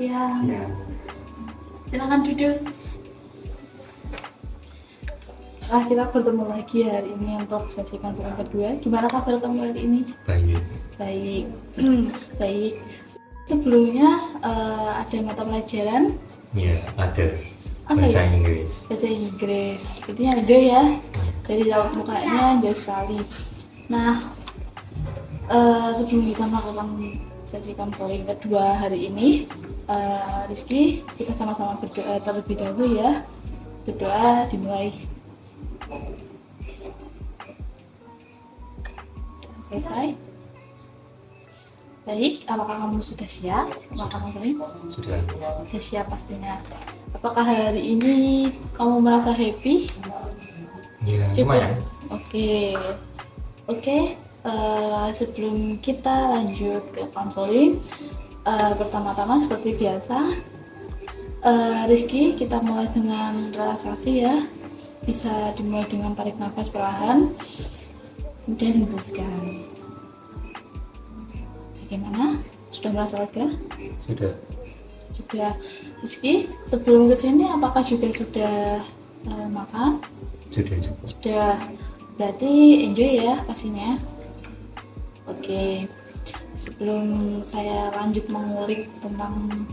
siang. Siang. Silakan duduk. Kita bertemu lagi hari ini untuk sesi konferensi kedua. Gimana kabar kamu hari ini? Baik. Baik. Baik. Sebelumnya ada mata pelajaran? Ya, ada. Apa Bahasa ya? Inggris. Bahasa Inggris. Sepertinya enjoy ya. Dari raut mukanya enjoy sekali. Nah, sebelum kita melakukan sesi konseling kedua hari ini, Rizky, kita sama-sama berdoa terlebih dahulu ya. Berdoa dimulai. Selesai. Baik, apakah kamu sudah siap? Apakah kamu Sudah. sudah siap pastinya? Apakah hari ini kamu merasa happy? Ya, Cukup. lumayan. Oke. Sebelum kita lanjut ke konseling, pertama-tama seperti biasa, Rizky, kita mulai dengan relaksasi ya. Bisa dimulai dengan tarik nafas perlahan, kemudian hembuskan. Bagaimana? Sudah merasa lega? Sudah. Rizky, sebelum kesini apakah juga sudah makan? Sudah cukup. Sudah. Berarti enjoy ya pastinya. Oke. Sebelum saya lanjut mengulik tentang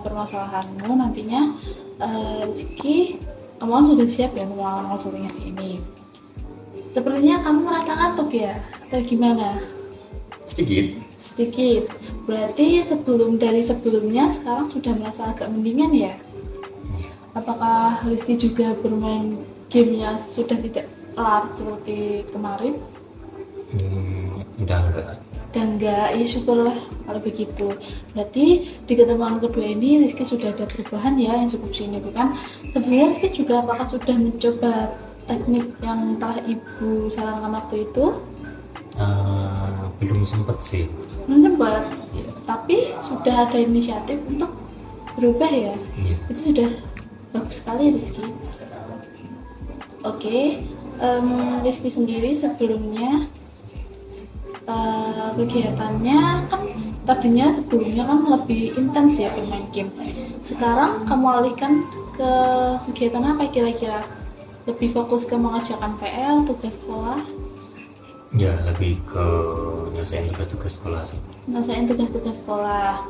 permasalahanmu nantinya, Rizky, kamu sudah siap ya melakukan konseling hari ini? Sepertinya kamu merasa ngantuk ya? Atau gimana? Sedikit. Berarti dari sebelumnya sekarang sudah merasa agak mendingan ya? Apakah Rizky juga bermain gamenya sudah tidak larut seperti kemarin? Udah enggak. Udah enggak, ya syukurlah kalau begitu. Berarti di ketemuan kedua ini Rizky sudah ada perubahan ya yang cukup signifikan. Sebelumnya Rizky juga apakah sudah mencoba teknik yang telah ibu sarankan waktu itu? Belum sempat sih. Belum sempat, Ya. tapi sudah ada inisiatif untuk berubah ya? Iya. Itu sudah bagus sekali Rizky. Oke, Rizky sendiri sebelumnya kegiatannya kan tadinya sebelumnya kan lebih intens ya bermain game. Sekarang kamu alihkan ke kegiatan apa kira-kira? Lebih fokus ke mengerjakan PR, tugas sekolah? Ya, lebih ke nyelesain tugas-tugas sekolah sih. Nyelesain tugas-tugas sekolah.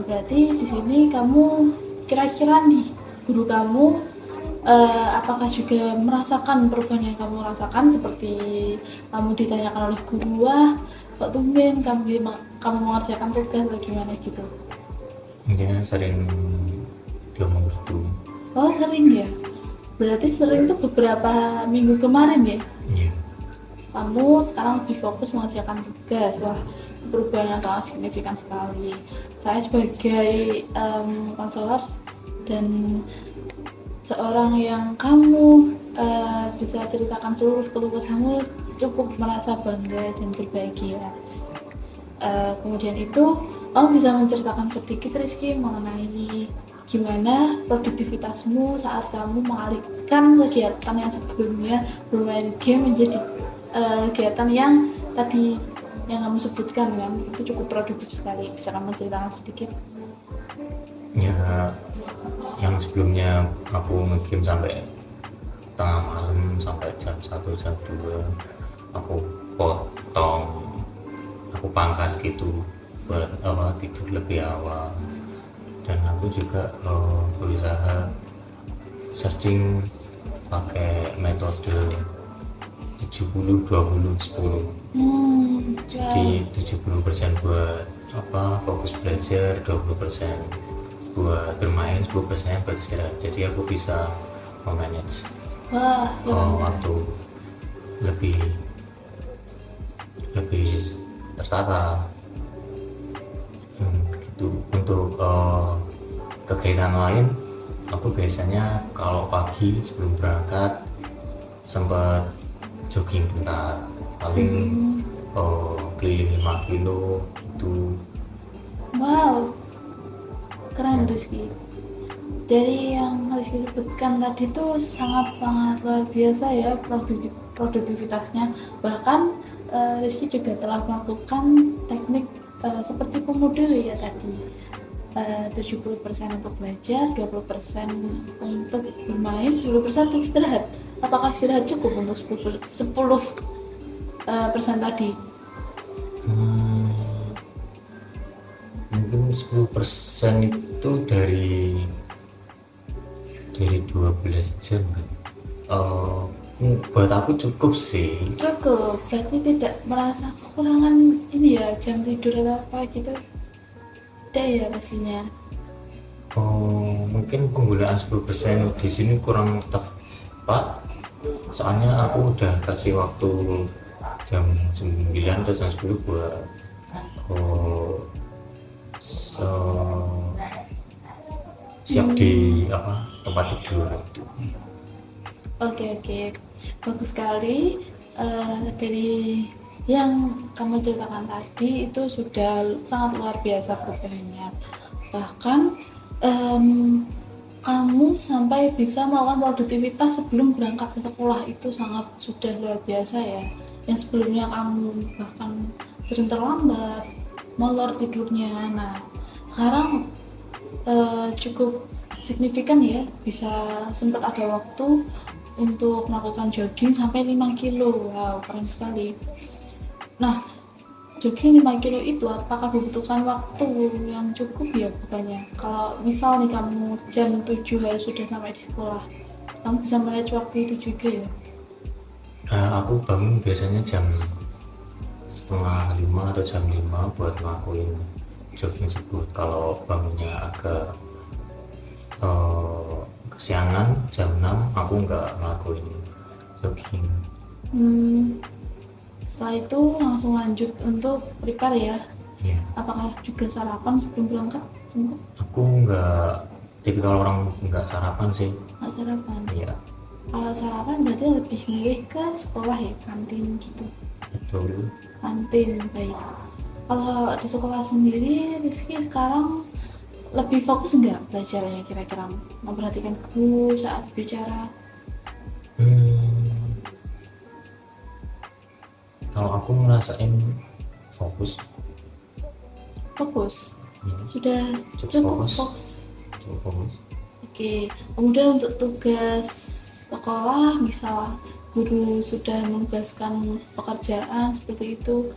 Berarti di sini kamu kira-kira nih guru kamu apakah juga merasakan perubahan yang kamu rasakan seperti kamu ditanyakan oleh guru, wah kok tumben kamu mengerjakan tugas atau gimana gitu? Ya, sering diomong gitu. Oh sering ya? Berarti sering tuh beberapa minggu kemarin ya? Iya. Kamu sekarang lebih fokus mengerjakan tugas. Wah, perubahan yang sangat signifikan sekali. Saya sebagai konselor dan seorang yang kamu bisa ceritakan seluruh keluh kesahmu cukup merasa bangga dan berbahagia. Kemudian itu kamu bisa menceritakan sedikit Rizky mengenai gimana produktivitasmu saat kamu mengalihkan kegiatan yang sebelumnya bermain game menjadi kegiatan yang tadi yang kamu sebutkan kan, itu cukup produktif sekali. Bisa kamu ceritakan sedikit? Ya, yang sebelumnya aku nge-game sampai tengah malam, sampai jam 1, jam 2 aku potong, aku pangkas gitu buat tidur lebih awal. Dan aku juga berusaha searching pakai metode 70-20-10. Jadi 70% buat fokus belajar, 20% buat bermain, 10% buat istirahat. Jadi aku bisa memanage waktu lebih tertata. Gitu. Untuk kegiatan lain, aku biasanya kalau pagi sebelum berangkat sempat jogging bentar, paling keliling 5 kilo gitu. Wow, keren Rizky. Dari yang Rizky sebutkan tadi tuh sangat-sangat luar biasa ya produktivitasnya. Bahkan Rizky juga telah melakukan teknik seperti Pomodoro ya tadi. 70% untuk belajar, 20% untuk bermain, 10% untuk istirahat. Apakah istirahat cukup untuk 10% tadi? Mungkin 10% itu dari 12 jam kan? Buat aku cukup sih. Cukup, berarti tidak merasa kekurangan ini ya, jam tidur atau apa gitu? Tidak ya pastinya. Mungkin penggunaan 10% di sini kurang tepat, soalnya aku udah kasih waktu jam 9 atau jam 10 buat siap di tempat tidur. Oke, bagus sekali. Dari yang kamu ceritakan tadi itu sudah sangat luar biasa perubahannya. Bahkan kamu sampai bisa melakukan produktivitas sebelum berangkat ke sekolah, itu sangat sudah luar biasa ya. Yang sebelumnya kamu bahkan sering terlambat, molor tidurnya. Nah, sekarang cukup signifikan ya, bisa sempat ada waktu untuk melakukan jogging sampai 5 kilo. Wow, keren sekali. Nah, jogging 5 kilo itu apakah membutuhkan waktu yang cukup ya bukannya? Kalau misal nih kamu jam 7 harus sudah sampai di sekolah, kamu bisa manage waktu itu juga ya? Aku bangun biasanya jam setengah 5 atau jam 5 buat ngelakuin jogging tersebut. Kalau bangunnya agak kesiangan jam 6 aku nggak ngelakuin jogging. Setelah itu langsung lanjut untuk prepare ya? Iya. Apakah juga sarapan sebelum berangkat? Sempat? Aku nggak tipikal orang nggak sarapan sih. Nggak sarapan? Iya. Kalau sarapan berarti lebih milih ke sekolah ya, kantin gitu? Betul. Kantin, baik. Kalau di sekolah sendiri, Rizky sekarang lebih fokus nggak belajarnya kira-kira? Memperhatikan guru saat bicara? Kalau aku ngerasain fokus. Sudah cukup fokus. Oke, kemudian untuk tugas sekolah, misal guru sudah menugaskan pekerjaan seperti itu,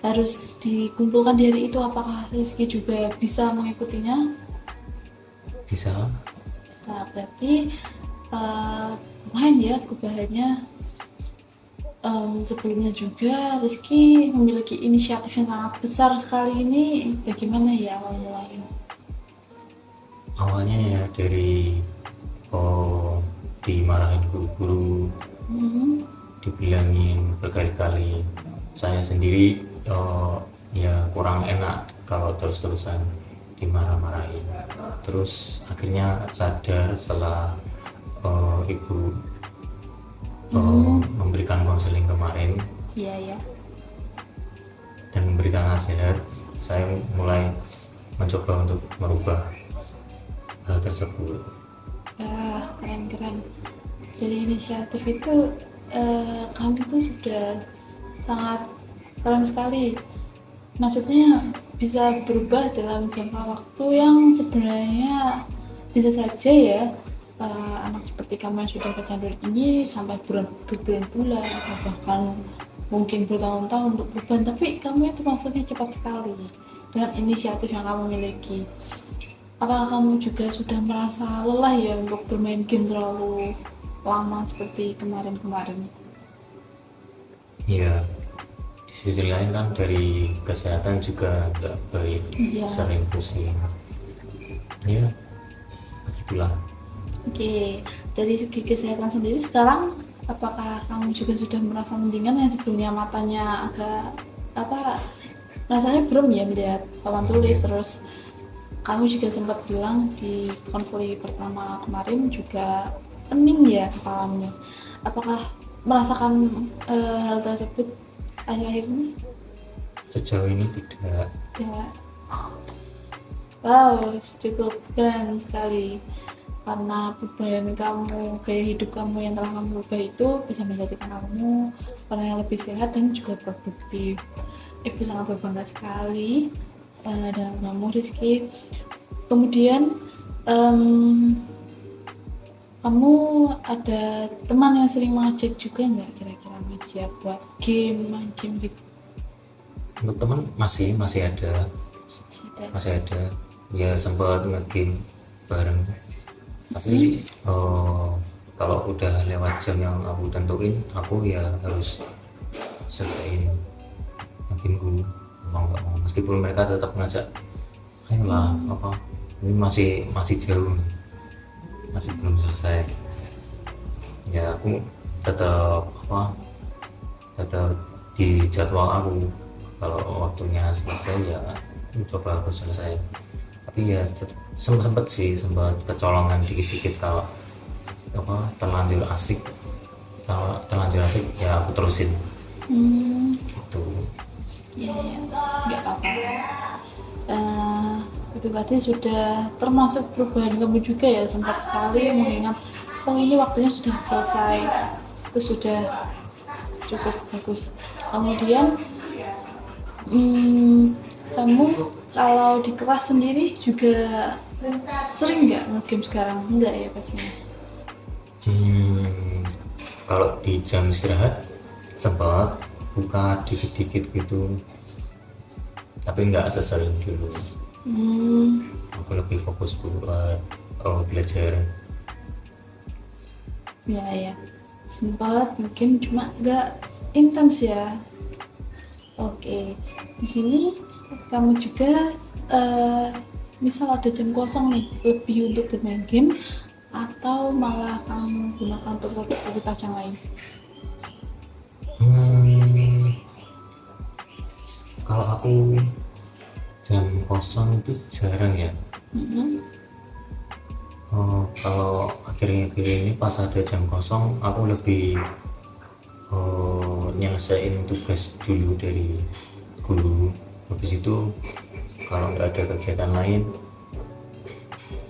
harus dikumpulkan di hari itu, apakah Rizky juga bisa mengikutinya? Bisa, berarti lumayan ya perubahannya. Sebelumnya juga Rizky memiliki inisiatif yang sangat besar sekali ini. Bagaimana ya awal mulanya? Awalnya ya dari dimarahin guru-guru, dibilangin berkali-kali. Saya sendiri ya kurang enak kalau terus-terusan dimarah-marahin. Terus akhirnya sadar setelah ibu memberikan konseling kemarin. Iya. Dan memberikan nasihat, saya mulai mencoba untuk merubah hal tersebut. Keren. Dari inisiatif itu kamu tuh sudah sangat keren sekali. Maksudnya bisa berubah dalam jangka waktu yang sebenarnya bisa saja ya anak seperti kamu yang sudah kecanduan ini sampai berbulan-bulan atau bahkan mungkin bertahun-tahun untuk berubah, tapi kamu itu maksudnya cepat sekali dengan inisiatif yang kamu miliki. Apakah kamu juga sudah merasa lelah ya untuk bermain game terlalu lama seperti kemarin-kemarin? Iya, di sisi lain kan dari kesehatan juga nggak baik, sering pusing. Ya, begitulah. Oke, dari segi kesehatan sendiri sekarang apakah kamu juga sudah merasa mendingan? Yang sebelumnya matanya agak rasanya belum ya melihat papan tulis, terus kamu juga sempat bilang di konseling pertama kemarin juga pening ya kepalamu. Apakah merasakan hal tersebut akhir-akhir ini? Sejauh ini tidak. Wow, cukup keren sekali. Karena perubahan kamu, gaya hidup kamu yang telah kamu ubah itu bisa menjadikan kamu orang yang lebih sehat dan juga produktif. Ibu sangat berbangga sekali dengan kamu, Rizky. Kemudian kamu ada teman yang sering mengajak juga nggak kira-kira ngajak buat main game gitu? Untuk teman masih ada, ya sempat nge-game bareng, tapi kalau udah lewat jam yang aku tentuin, aku ya harus selesaiin game dulu, mau nggak mau, meskipun mereka tetap ngajak ayolah apa ini masih jauh, masih belum selesai, ya aku tetap di jadwal aku, kalau waktunya selesai ya coba aku selesai. Tapi ya sempat kecolongan dikit-dikit, kalau terlanjur asik ya aku terusin gitu. Ya, nggak apa-apa. Itu tadi sudah termasuk perubahan kamu juga ya, sempat sekali mengingat oh ini waktunya sudah selesai, itu sudah cukup bagus. Kemudian kamu kalau di kelas sendiri juga sering nggak ngegame sekarang? Enggak ya pastinya. Kalau di jam istirahat sempat buka dikit-dikit gitu, tapi nggak sesering dulu. Aku lebih fokus buat belajar. Ya, sempat mungkin cuma nggak intens ya. Oke, di sini kamu juga misal ada jam kosong nih, lebih untuk bermain game atau malah kamu gunakan untuk aktivitas yang lain? Kalau aku jam kosong itu jarang ya. Kalau akhir-akhir ini pas ada jam kosong, aku lebih nyelesain tugas dulu dari guru. Habis itu kalau nggak ada kegiatan lain,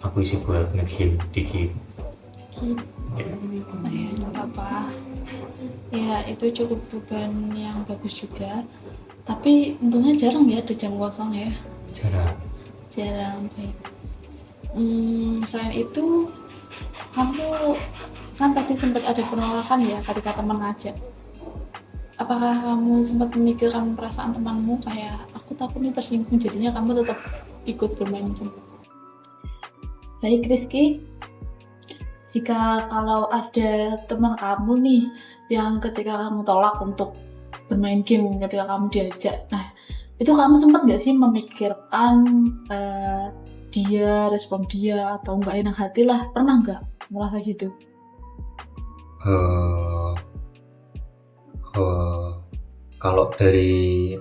aku isi buat nge-game dikit. Nggak apa-apa. Ya itu cukup beban yang bagus juga. Tapi untungnya jarang ya ada jam kosong ya. Jarang. Baik. Selain itu, kamu kan tadi sempat ada penolakan ya ketika teman ngajak. Apakah kamu sempat memikirkan perasaan temanmu kayak aku takut nih tersinggung, jadinya kamu tetap ikut bermain game? Baik Rizky, jika kalau ada teman kamu nih yang ketika kamu tolak untuk bermain game ketika kamu diajak, nah itu kamu sempat nggak sih memikirkan respon dia atau nggak enak hati lah, pernah nggak merasa gitu? Kalau dari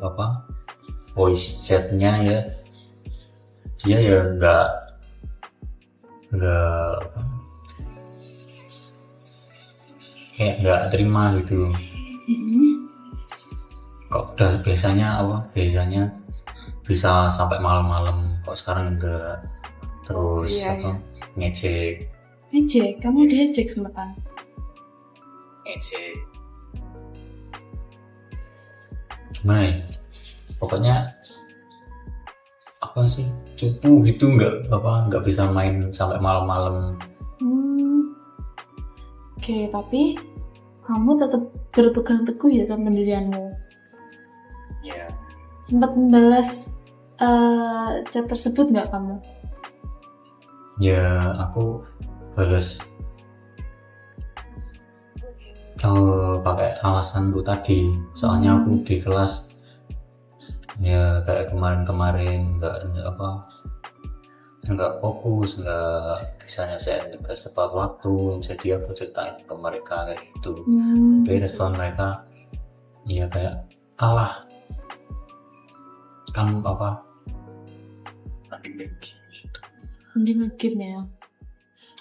voice chatnya ya, dia ya nggak kayak nggak terima gitu. Kok udah biasanya bisa sampai malam-malam, kok sekarang enggak, terus ngejek, kamu diejek semetan? ngejek gimana ya, pokoknya apa sih, cupu gitu, nggak bisa main sampai malam-malam. Oke, tapi kamu tetap berpegang teguh ya sama pendirianmu. Ya. Sempat membalas chat tersebut nggak kamu? Ya, aku balas pakai alasanku tadi, soalnya aku di kelas ya kayak kemarin nggak fokus, nggak bisa nyelesain tugas tepat waktu, jadi aku ceritain ke mereka kayak gitu. Tapi respon mereka ya kayak alah kamu mending nge-game ya.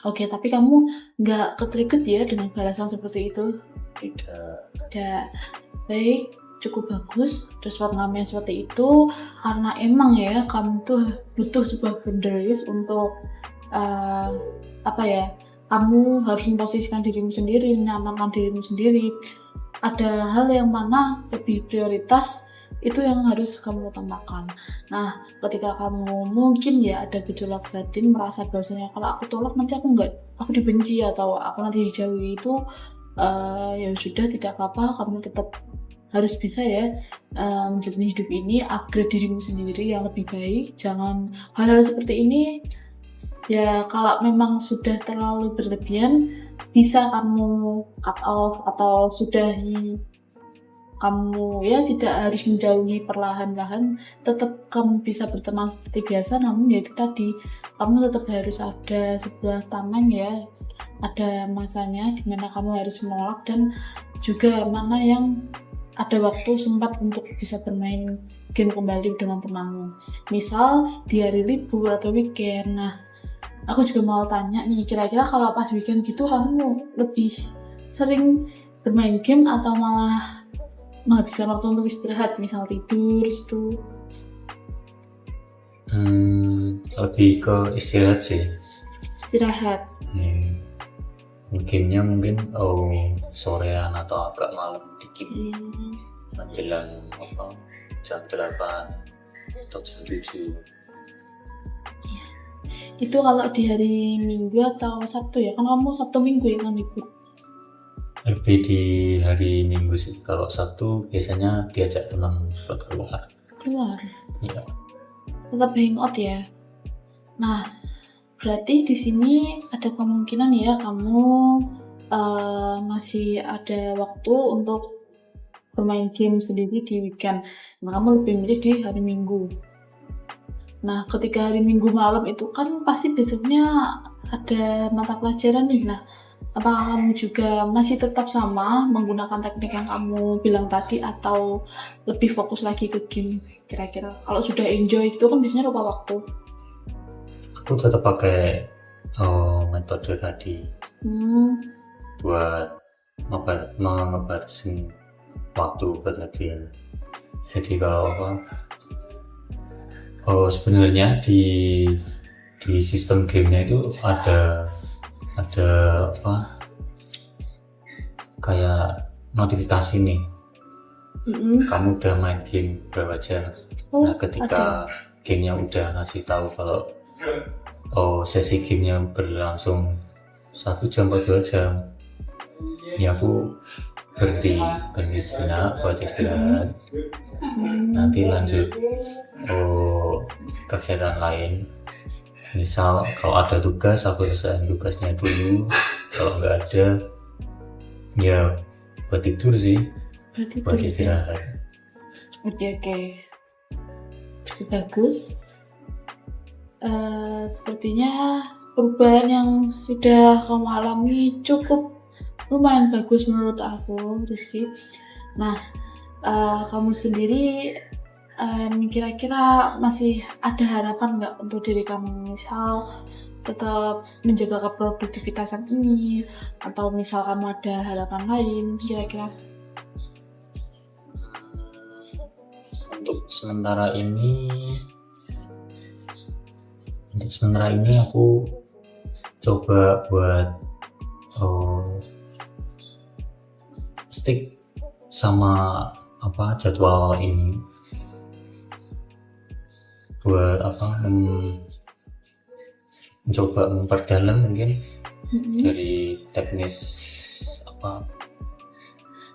Oke, tapi kamu nggak ketrigger ya dengan balasan seperti itu? Tidak. Baik, cukup bagus respon kamu yang seperti itu, karena emang ya kamu tuh butuh sebuah boundaries untuk kamu harus memposisikan dirimu sendiri, menyamankan dirimu sendiri. Ada hal yang mana lebih prioritas Itu yang harus kamu utamakan. Nah, ketika kamu mungkin ya ada gejolak batin merasa bahwasanya kalau aku tolak nanti aku dibenci atau aku nanti dijauhi, itu ya sudah, tidak apa-apa, kamu tetap harus bisa ya menjalani hidup ini, upgrade dirimu sendiri yang lebih baik. Jangan hal-hal seperti ini ya, kalau memang sudah terlalu berlebihan bisa kamu cut off atau sudahi. Kamu ya tidak harus menjauhi perlahan-lahan, tetap kamu bisa berteman seperti biasa, namun ya itu tadi, kamu tetap harus ada sebuah tameng ya, ada masanya dimana kamu harus menolak, dan juga mana yang ada waktu sempat untuk bisa bermain game kembali dengan temanmu, misal di hari libur atau weekend. Nah, aku juga mau tanya nih, kira-kira kalau pas weekend gitu kamu lebih sering bermain game atau malah menghabiskan waktu untuk istirahat, misal tidur gitu? Lebih ke istirahat sih. Istirahat. Gamenya mungkin sorean atau agak malam dikit, menjelang jam 8 atau jam 7. Itu kalau di hari Minggu atau Sabtu ya? Kan kamu Sabtu Minggu ya kan libur? Lebih di hari Minggu sih. Kalau Sabtu biasanya diajak teman buat keluar. Iya. Tetap hangout ya. Nah, berarti di sini ada kemungkinan ya kamu masih ada waktu untuk bermain game sendiri di weekend. Nah, kamu lebih milih di hari Minggu. Nah, ketika hari Minggu malam itu kan pasti besoknya ada mata pelajaran nih. Nah, apakah kamu juga masih tetap sama menggunakan teknik yang kamu bilang tadi, atau lebih fokus lagi ke game kira-kira? Kalau sudah enjoy itu kan biasanya lupa waktu. Aku tetap pakai metode tadi buat ngebatasin waktu buat game. Jadi kalau sebenarnya di sistem gamenya itu ada kayak notifikasi nih, kamu udah main game berapa jam. Nah, ketika gamenya udah ngasih tahu kalau sesi gamenya berlangsung 1 jam atau 2 jam, ya aku berhenti buat istirahat. Nanti lanjut kegiatan lain. Misal kalau ada tugas, aku selesaiin tugasnya dulu. Kalau nggak ada, ya buat tidur sih, buat istirahat. Oke. Cukup bagus. Sepertinya perubahan yang sudah kamu alami cukup lumayan bagus menurut aku, Rizky. Nah, kamu sendiri kira-kira masih ada harapan nggak untuk diri kamu, misal tetap menjaga keproduktivitasan ini, atau misal kamu ada harapan lain kira-kira? Untuk sementara ini aku coba buat stick sama jadwal ini, buat mencoba memperdalam mungkin dari teknis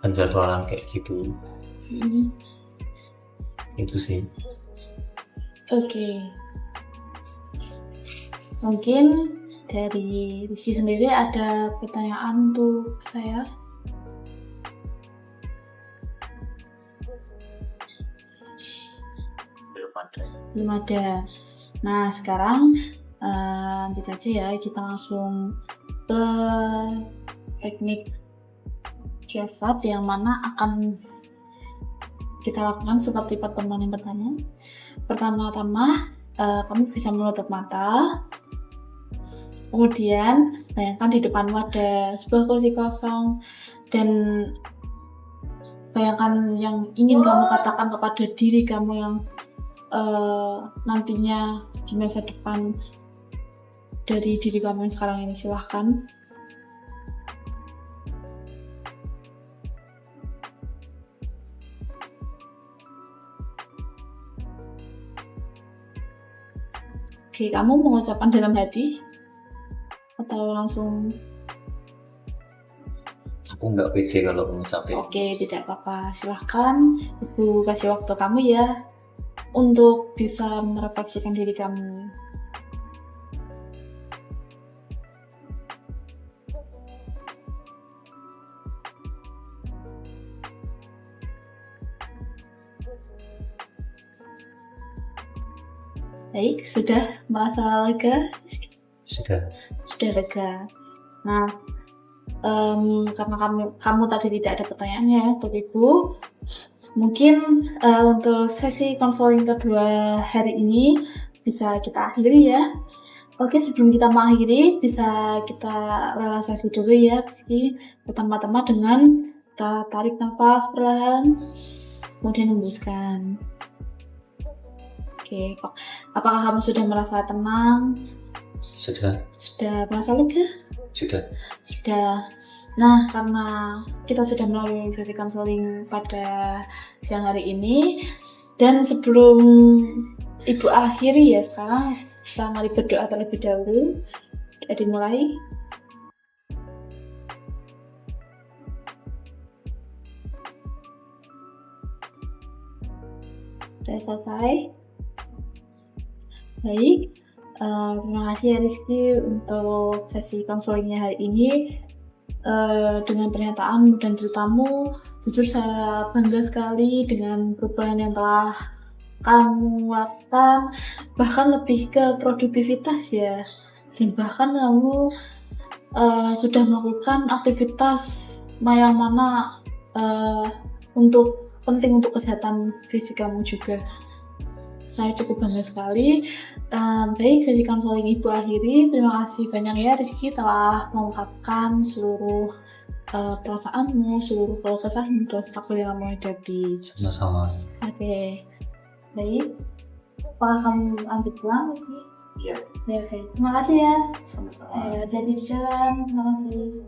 penjadwalan kayak gitu. Itu sih. Oke. Mungkin dari Rizky sendiri ada pertanyaan untuk saya? Belum ada. Nah, sekarang lanjut saja ya, kita langsung ke teknik kiasat yang mana akan kita lakukan seperti pertemuan yang pertama. Pertama-tama kamu bisa menutup mata, kemudian bayangkan di depanmu ada sebuah kursi kosong, dan bayangkan yang ingin kamu katakan kepada diri kamu yang nantinya di masa depan dari diri kamu yang sekarang ini. Silahkan. Oke, kamu mengucapkan dalam hati atau langsung? Aku nggak pede kalau mengucapin. Oke, tidak apa-apa. Silahkan Ibu kasih waktu kamu ya untuk bisa merefleksikan diri kamu. Baik, sudah merasa lega? Sudah. Sudah lega. Nah, karena kamu tadi tidak ada pertanyaannya untuk Ibu, mungkin untuk sesi konseling kedua hari ini bisa kita akhiri ya. Oke, sebelum kita mengakhiri, bisa kita relaksasi dulu ya, Rizky. Pertama-tama dengan kita tarik nafas perlahan, kemudian hembuskan. Oke, apakah kamu sudah merasa tenang? Sudah. Sudah merasa lega? Sudah. Sudah. Nah, karena kita sudah melalui sesi konseling pada siang hari ini, dan sebelum Ibu akhiri ya, sekarang kita mari berdoa terlebih dahulu. Sudah dimulai. Sudah selesai. Baik, terima kasih ya Rizky untuk sesi konselingnya hari ini. Dengan pernyataan dan ceritamu, jujur saya bangga sekali dengan perubahan yang telah kamu lakukan, bahkan lebih ke produktivitas ya, dan bahkan kamu sudah melakukan aktivitas yang mana penting untuk kesehatan fisik kamu juga. Saya cukup bangga sekali. Baik, sesi konseling Ibu akhiri. Terima kasih banyak ya Rizky telah mengungkapkan seluruh perasaanmu, seluruh keluh kesahmu, dan struggle yang kamu hadapi. Sama-sama. Oke, baik. Apakah kamu lanjut pulang Rizky? Iya. Ya, oke. Terima kasih ya. Sama-sama. Jadi di jalan. Terima kasih.